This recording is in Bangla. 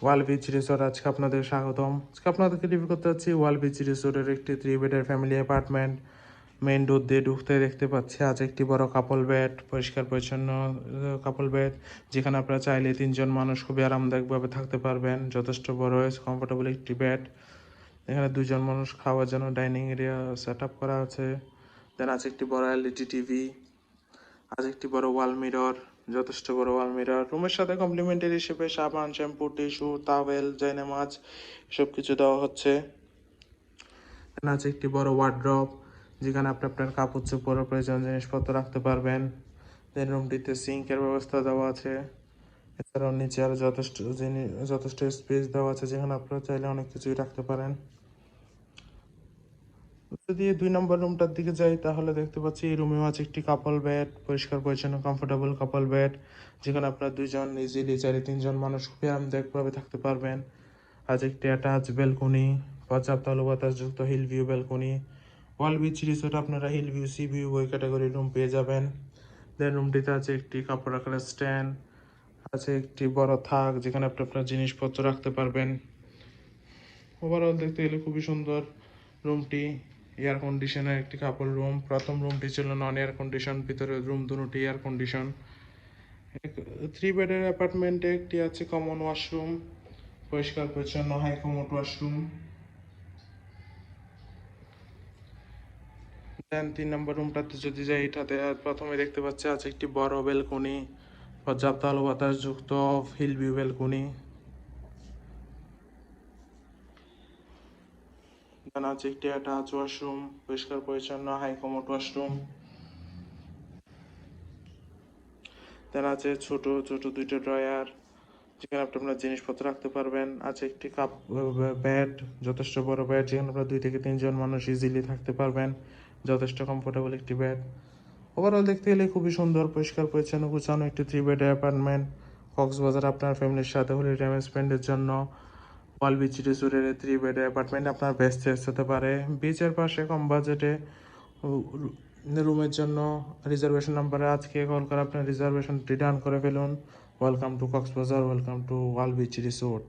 ওয়াল বিচ রিসোর্ট আজকে আপনাদের স্বাগতম। আজকে আপনাদেরকে রিভিউ করতে যাচ্ছি ওয়াল বিচ রিসোর্টের একটি 3 বেডের ফ্যামিলি অ্যাপার্টমেন্ট। মেইন ডোর দিয়ে ঢুকতে দেখতে পাচ্ছি আজ একটি বড় কাপল বেড, পরিষ্কার পরিচ্ছন্ন কাপল বেড, যেখানে আপনারা চাইলে 3 জন মানুষ খুবই আরামদায়কভাবে থাকতে পারবেন। যথেষ্ট বড় কমফোর্টেবল একটি বেড। এখানে 2 জন মানুষ খাওয়ার জন্য ডাইনিং এরিয়া সেট আপ করা আছে। দেন আছে একটি বড় এলইডি টিভি, আজ একটি বড় ওয়াল মিরর, যথেষ্ট বড় ওয়াল মিরর। রুমের সাথে কমপ্লিমেন্টারি হিসেবে সাবান, শ্যাম্পু, টিস্যু, টাওয়েল, জায়নামাজ এসব কিছু দেওয়া হচ্ছে। আছে একটি বড় ওয়ার্ড্রপ, যেখানে আপনি আপনার কাপড় চোপড় প্রয়োজন জিনিসপত্র রাখতে পারবেন। দেন রুমটিতে সিঙ্কের ব্যবস্থা দেওয়া আছে। এছাড়াও নিচে আরও যথেষ্ট স্পেস দেওয়া আছে, যেখানে আপনারা চাইলে অনেক কিছুই রাখতে পারেন। যদি 2 নম্বর রুমটার দিকে যাই, তাহলে দেখতে পাচ্ছি এই রুমেও আছে একটি কাপল বেড, পরিষ্কার পরিচ্ছন্ন কমফোর্টেবল কাপল বেড, যেখানে আপনার 2 জন ইজিলি 3 জন মানুষ খুবই আরামদায়কভাবে থাকতে পারবেন। আজ একটি অ্যাটাচ বেলকনি, পর্যাপ্ত আলো বাতাসযুক্ত হিল ভিউ বেলকনি। ওয়াল বিচ রিসোর্ট আপনারা হিল ভিউ, সি ভিউ ওই ক্যাটাগরির রুম পেয়ে যাবেন। দেন রুমটিতে আছে একটি কাপড় রাখার স্ট্যান্ড, আছে একটি বড় থাক, যেখানে আপনি আপনার জিনিসপত্র রাখতে পারবেন। ওভারঅল দেখতে গেলে খুবই সুন্দর রুমটি। এয়ার কন্ডিশনের একটি কাপড় রুম। প্রথম রুমটি ছিল নন এয়ার কন্ডিশন, ভিতরের রুম দুটি এয়ার কন্ডিশন। 3 বেডের অ্যাপার্টমেন্টে একটি আছে কমন ওয়াশরুম, পরিষ্কার পরিচ্ছন্ন হাই কমোড ওয়াশরুম। দেন 3 নম্বর রুমটাতে যদি যাই, এটাতে প্রথমে দেখতে পাচ্ছি আছে একটি বড় বেলকনি, পর্যাপ্ত আলো বাতাসযুক্ত হিল ভিউ বেলকনি। দেন আছে একটি অ্যাটাচ ওয়াশরুম, পরিষ্কার পরিচ্ছন্ন হাই কমোড ওয়াশরুম। দেন আছে ছোট ছোট 2টা ড্রয়ার, যেখানে আপনি আপনার জিনিসপত্র রাখতে পারবেন। আছে একটি বেড, যথেষ্ট বড় বেড, যেখানে আপনার 2 থেকে 3 জন মানুষ ইজিলি থাকতে পারবেন। যথেষ্ট কমফোর্টেবল একটি বেড। ওভারঅল দেখতে গেলে খুবই সুন্দর, পরিষ্কার পরিচ্ছন্ন গুছানো একটি 3 বেডের অ্যাপার্টমেন্ট। কক্সবাজার আপনার ফ্যামিলির সাথে হলে টাইম স্পেন্ডের জন্য ওয়াল বিচ রিসোর্টের 3 বেডের অ্যাপার্টমেন্ট আপনার বেস্ট চয়েস হতে পারে। বিচের পাশে কম বাজেটে রুমের জন্য রিজার্ভেশন নাম্বারে আজকে কল করে আপনার রিজার্ভেশনটি ডান করে ফেলুন। Welcome to Cox's Bazar, welcome to all beach resort.